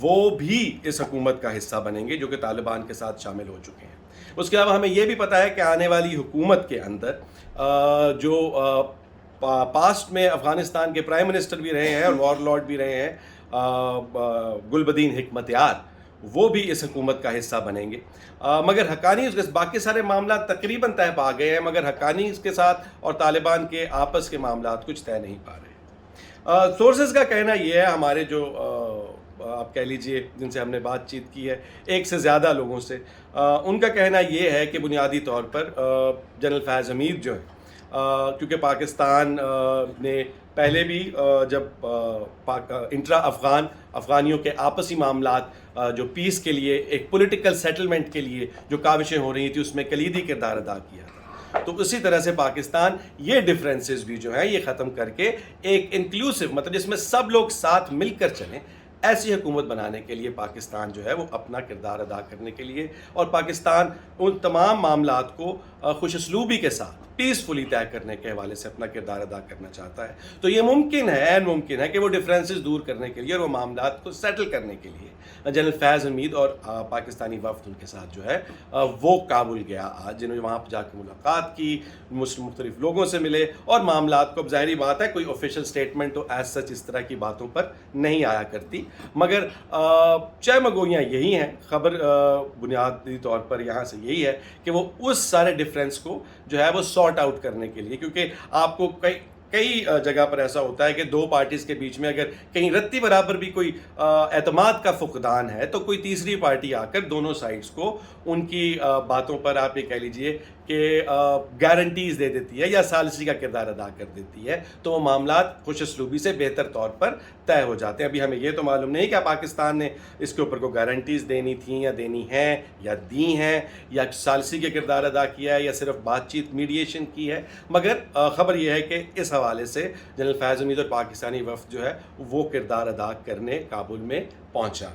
وہ بھی اس حکومت کا حصہ بنیں گے جو کہ طالبان کے ساتھ شامل ہو چکے ہیں۔ اس کے علاوہ ہمیں یہ بھی پتہ ہے کہ آنے والی حکومت کے اندر جو پاسٹ میں افغانستان کے پرائم منسٹر بھی رہے ہیں اور وار لارڈ بھی رہے ہیں گلبدین حکمت یار، وہ بھی اس حکومت کا حصہ بنیں گے۔ مگر حقانی اس کے باقی سارے معاملات تقریباً طے پا گئے ہیں، مگر حقانی اس کے ساتھ اور طالبان کے آپس کے معاملات کچھ طے نہیں پا رہے۔ سورسز کا کہنا یہ ہے، ہمارے جو آپ کہہ لیجئے جن سے ہم نے بات چیت کی ہے، ایک سے زیادہ لوگوں سے، ان کا کہنا یہ ہے کہ بنیادی طور پر جنرل فیض حمید جو ہیں، کیونکہ پاکستان نے پہلے بھی جب انٹرا افغانیوں کے آپسی معاملات جو پیس کے لیے ایک پولیٹیکل سیٹلمنٹ کے لیے جو کاوشیں ہو رہی تھیں اس میں کلیدی کردار ادا کیا تھا، تو اسی طرح سے پاکستان یہ ڈفرینسز بھی جو ہیں یہ ختم کر کے ایک انکلوسیو، مطلب جس میں سب لوگ ساتھ مل کر چلیں، ایسی حکومت بنانے کے لیے پاکستان جو ہے وہ اپنا کردار ادا کرنے کے لیے، اور پاکستان ان تمام معاملات کو خوش اسلوبی کے ساتھ پیسفلی طے کرنے کے حوالے سے اپنا کردار ادا کرنا چاہتا ہے۔ تو یہ ممکن ہے، عین ممکن ہے کہ وہ ڈفرینسز دور کرنے کے لیے اور وہ معاملات کو سیٹل کرنے کے لیے جنرل فیض حمید اور پاکستانی وفد ان کے ساتھ جو ہے وہ کابل گیا آج، جنہوں نے وہاں پہ جا کے ملاقات کی، مختلف لوگوں سے ملے اور معاملات کو، اب ظاہری بات ہے کوئی آفیشیل سٹیٹمنٹ تو ایز سچ اس طرح کی باتوں پر نہیں آیا کرتی، مگر چہ مگوئیاں یہی ہیں، خبر بنیادی طور پر یہاں سے یہی ہے کہ وہ اس سارے ڈفرینس کو جو ہے وہ سارٹ آؤٹ کرنے کے لیے، کیونکہ آپ کو کئی جگہ پر ایسا ہوتا ہے کہ دو پارٹیز کے بیچ میں اگر کہیں رتی برابر بھی کوئی اعتماد کا فقدان ہے تو کوئی تیسری پارٹی آ کر دونوں سائڈز کو ان کی باتوں پر آپ یہ کہہ لیجئے کہ گارنٹیز دے دیتی ہے یا ثالثی کا کردار ادا کر دیتی ہے، تو وہ معاملات خوش اسلوبی سے بہتر طور پر طے ہو جاتے ہیں۔ ابھی ہمیں یہ تو معلوم نہیں کہ پاکستان نے اس کے اوپر کو گارنٹیز دینی تھیں یا دینی ہیں یا دی ہیں یا ثالثی کے کردار ادا کیا ہے یا صرف بات چیت میڈیشن کی ہے، مگر خبر یہ ہے کہ اس حوالے سے جنرل فیض حمید اور پاکستانی وفد جو ہے وہ کردار ادا کرنے کابل میں پہنچا۔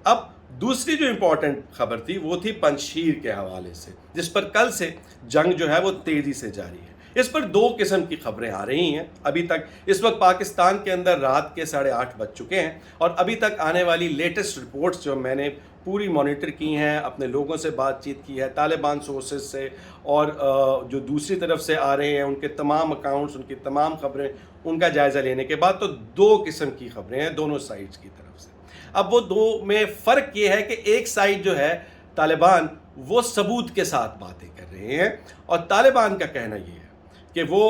اب دوسری جو امپورٹنٹ خبر تھی وہ تھی پنجشیر کے حوالے سے، جس پر کل سے جنگ جو ہے وہ تیزی سے جاری ہے۔ اس پر دو قسم کی خبریں آ رہی ہیں ابھی تک۔ اس وقت پاکستان کے اندر رات کے 8:30 بج چکے ہیں اور ابھی تک آنے والی لیٹسٹ رپورٹس جو میں نے پوری مانیٹر کی ہیں، اپنے لوگوں سے بات چیت کی ہے، طالبان سورسز سے، اور جو دوسری طرف سے آ رہے ہیں ان کے تمام اکاؤنٹس، ان کی تمام خبریں، ان کا جائزہ لینے کے بعد تو دو قسم کی خبریں ہیں دونوں سائڈز کی طرف سے۔ اب وہ دو میں فرق یہ ہے کہ ایک سائڈ جو ہے طالبان وہ ثبوت کے ساتھ باتیں کر رہے ہیں، اور طالبان کا کہنا یہ ہے کہ وہ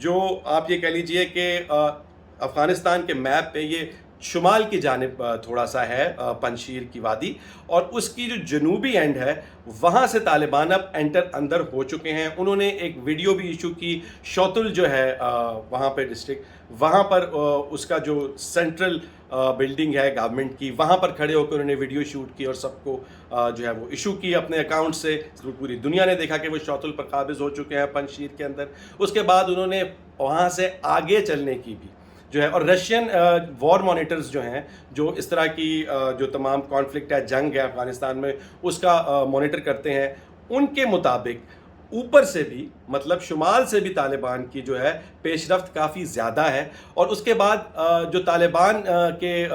جو آپ یہ کہہ لیجئے کہ افغانستان کے میپ پہ یہ شمال کی جانب تھوڑا سا ہے پنجشیر کی وادی، اور اس کی جو جنوبی اینڈ ہے وہاں سے طالبان اب اندر ہو چکے ہیں۔ انہوں نے ایک ویڈیو بھی ایشو کی، شوتل جو ہے وہاں پہ ڈسٹرکٹ، وہاں پر اس کا جو سینٹرل بلڈنگ ہے گورنمنٹ کی، وہاں پر کھڑے ہو کے انہوں نے ویڈیو شوٹ کی اور سب کو جو ہے وہ ایشو کی اپنے اکاؤنٹ سے۔ پوری دنیا نے دیکھا کہ وہ شوتل پر قابض ہو چکے ہیں پنجشیر کے اندر۔ اس کے بعد انہوں نے وہاں سے آگے چلنے کی بھی جو ہے، اور رشین وار مانیٹرز جو ہیں جو اس طرح کی جو تمام کانفلکٹ ہے، جنگ ہے افغانستان میں، اس کا مانیٹر کرتے ہیں، ان کے مطابق اوپر سے بھی، مطلب شمال سے بھی طالبان کی جو ہے پیش رفت کافی زیادہ ہے۔ اور اس کے بعد جو طالبان کے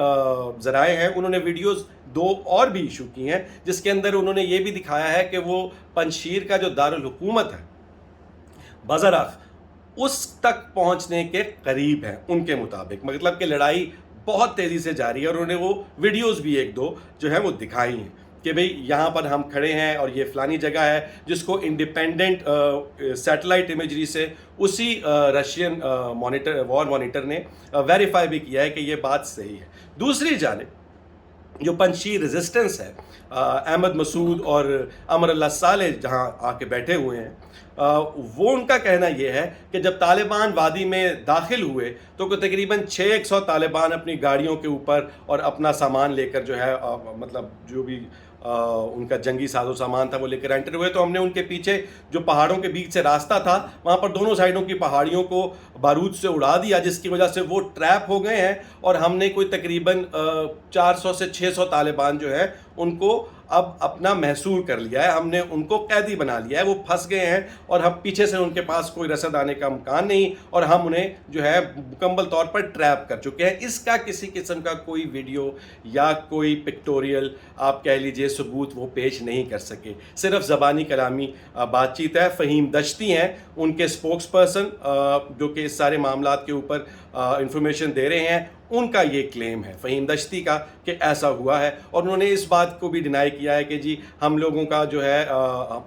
ذرائع ہیں انہوں نے ویڈیوز دو اور بھی ایشو کی ہیں، جس کے اندر انہوں نے یہ بھی دکھایا ہے کہ وہ پنجشیر کا جو دارالحکومت ہے بازراخ، اس تک پہنچنے کے قریب ہیں ان کے مطابق، مطلب کہ لڑائی بہت تیزی سے جاری ہے۔ اور انہوں نے وہ ویڈیوز بھی ایک دو جو ہے وہ دکھائی ہیں کہ بھئی یہاں پر ہم کھڑے ہیں اور یہ فلانی جگہ ہے، جس کو انڈیپینڈنٹ سیٹلائٹ امیجری سے اسی رشین وار مانیٹر نے ویریفائی بھی کیا ہے کہ یہ بات صحیح ہے۔ دوسری جانب جو پنجشیر ریزسٹنس ہے، احمد مسعود اور امر اللہ صالح جہاں آ کے بیٹھے ہوئے ہیں، وہ ان کا کہنا یہ ہے کہ جب طالبان وادی میں داخل ہوئے تو تقریباً 600 طالبان اپنی گاڑیوں کے اوپر اور اپنا سامان لے کر جو ہے مطلب جو بھی ان کا جنگی ساز و سامان تھا وہ لے کر انٹر ہوئے۔ تو ہم نے ان کے پیچھے جو پہاڑوں کے بیچ سے راستہ تھا وہاں پر دونوں سائڈوں کی پہاڑیوں کو بارود سے اڑا دیا، جس کی وجہ سے وہ ٹریپ ہو گئے ہیں، اور ہم نے کوئی تقریباً 400 سے 600 طالبان جو ہیں ان کو اب اپنا محصول کر لیا ہے، ہم نے ان کو قیدی بنا لیا ہے، وہ پھنس گئے ہیں اور ہم پیچھے سے ان کے پاس کوئی رسد آنے کا امکان نہیں، اور ہم انہیں جو ہے مکمل طور پر ٹریپ کر چکے ہیں۔ اس کا کسی قسم کا کوئی ویڈیو یا کوئی پکٹوریل آپ کہہ لیجئے ثبوت وہ پیش نہیں کر سکے، صرف زبانی کلامی بات چیت ہے۔ فہیم دشتی ہیں ان کے سپوکس پرسن جو کہ اس سارے معاملات کے اوپر انفارمیشن دے رہے ہیں، ان کا یہ کلیم ہے فہیم دشتی کا کہ ایسا ہوا ہے، اور انہوں نے اس بات کو بھی ڈینائی کیا ہے کہ جی ہم لوگوں کا جو ہے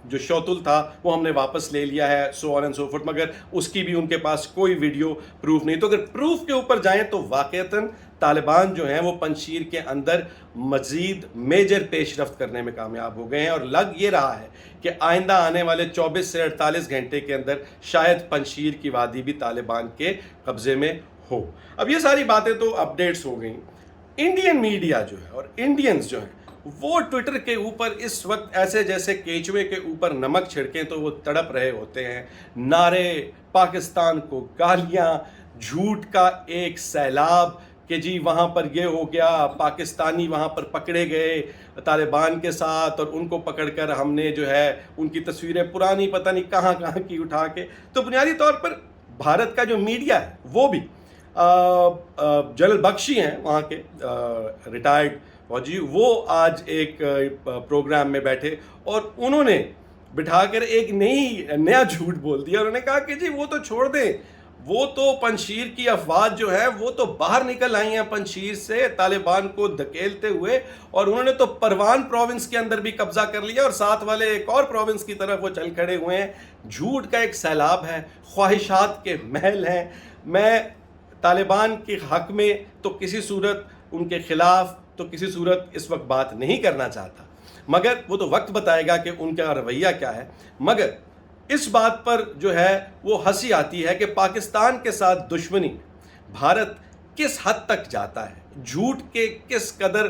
جو شوتل تھا وہ ہم نے واپس لے لیا ہے، سو آن اینڈ سو فورتھ، مگر اس کی بھی ان کے پاس کوئی ویڈیو پروف نہیں۔ تو اگر پروف کے اوپر جائیں تو واقعتاً طالبان جو ہیں وہ پنجشیر کے اندر مزید میجر پیش رفت کرنے میں کامیاب ہو گئے ہیں، اور لگ یہ رہا ہے کہ آئندہ آنے والے 24 سے 48 گھنٹے کے اندر شاید پنجشیر کی وادی بھی طالبان کے قبضے میں ہو۔ اب یہ ساری باتیں تو اپڈیٹس ہو گئیں۔ انڈین میڈیا جو ہے اور انڈینز جو ہیں وہ ٹویٹر کے اوپر اس وقت ایسے جیسے کیچوے کے اوپر نمک چھڑکیں تو وہ تڑپ رہے ہوتے ہیں، نعرے، پاکستان کو گالیاں، جھوٹ کا ایک سیلاب کہ جی وہاں پر یہ ہو گیا، پاکستانی وہاں پر پکڑے گئے طالبان کے ساتھ، اور ان کو پکڑ کر ہم نے جو ہے ان کی تصویریں پرانی پتہ نہیں کہاں کہاں کی اٹھا کے۔ تو بنیادی طور پر بھارت کا جو میڈیا ہے وہ بھی جنرل بخشی ہیں وہاں کے ریٹائرڈ فوجی، وہ آج ایک پروگرام میں بیٹھے اور انہوں نے بٹھا کر ایک نیا جھوٹ بول دیا۔ انہوں نے کہا کہ جی وہ تو چھوڑ دیں، وہ تو پنجشیر کی افواج جو ہے وہ تو باہر نکل آئی ہیں پنجشیر سے طالبان کو دھکیلتے ہوئے، اور انہوں نے تو پروان پروونس کے اندر بھی قبضہ کر لیا اور ساتھ والے ایک اور پروونس کی طرف وہ چل کھڑے ہوئے ہیں۔ جھوٹ کا ایک سیلاب ہے، خواہشات کے محل ہیں۔ میں طالبان کے حق میں تو کسی صورت، ان کے خلاف تو کسی صورت اس وقت بات نہیں کرنا چاہتا، مگر وہ تو وقت بتائے گا کہ ان کا رویہ کیا ہے۔ مگر اس بات پر جو ہے وہ ہنسی آتی ہے کہ پاکستان کے ساتھ دشمنی بھارت کس حد تک جاتا ہے، جھوٹ کے کس قدر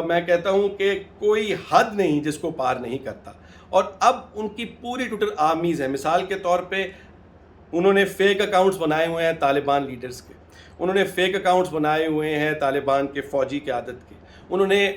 میں کہتا ہوں کہ کوئی حد نہیں جس کو پار نہیں کرتا، اور اب ان کی پوری ٹوٹل آرمیز ہے۔ مثال کے طور پہ انہوں نے فیک اکاؤنٹس بنائے ہوئے ہیں طالبان لیڈرز کے، انہوں نے فیک اکاؤنٹس بنائے ہوئے ہیں طالبان کے فوجی قیادت کے، انہوں نے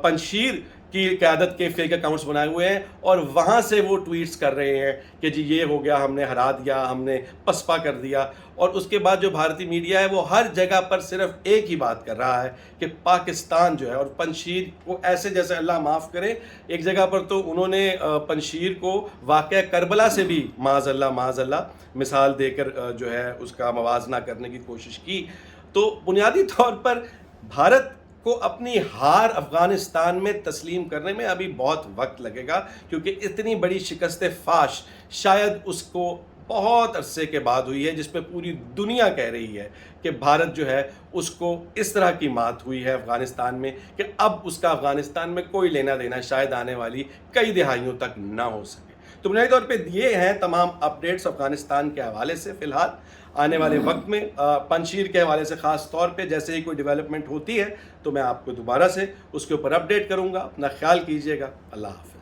پنجشیر کی قیادت کے فیک اکاؤنٹس بنائے ہوئے ہیں، اور وہاں سے وہ ٹویٹس کر رہے ہیں کہ جی یہ ہو گیا، ہم نے ہرا دیا، ہم نے پسپا کر دیا۔ اور اس کے بعد جو بھارتی میڈیا ہے وہ ہر جگہ پر صرف ایک ہی بات کر رہا ہے کہ پاکستان جو ہے اور پنجشیر کو ایسے جیسے اللہ معاف کرے، ایک جگہ پر تو انہوں نے پنجشیر کو واقعہ کربلا سے بھی معاذ اللہ مثال دے کر جو ہے اس کا موازنہ کرنے کی کوشش کی۔ تو بنیادی طور پر بھارت کو اپنی ہار افغانستان میں تسلیم کرنے میں ابھی بہت وقت لگے گا، کیونکہ اتنی بڑی شکست فاش شاید اس کو بہت عرصے کے بعد ہوئی ہے، جس پہ پوری دنیا کہہ رہی ہے کہ بھارت جو ہے اس کو اس طرح کی مات ہوئی ہے افغانستان میں کہ اب اس کا افغانستان میں کوئی لینا دینا شاید آنے والی کئی دہائیوں تک نہ ہو سکے۔ تو بنیادی طور پہ یہ ہیں تمام اپڈیٹس افغانستان کے حوالے سے۔ فی الحال آنے والے وقت میں پنجشیر کے حوالے سے خاص طور پہ جیسے ہی کوئی ڈیولپمنٹ ہوتی ہے تو میں آپ کو دوبارہ سے اس کے اوپر اپڈیٹ کروں گا۔ اپنا خیال کیجیے گا۔ اللہ حافظ۔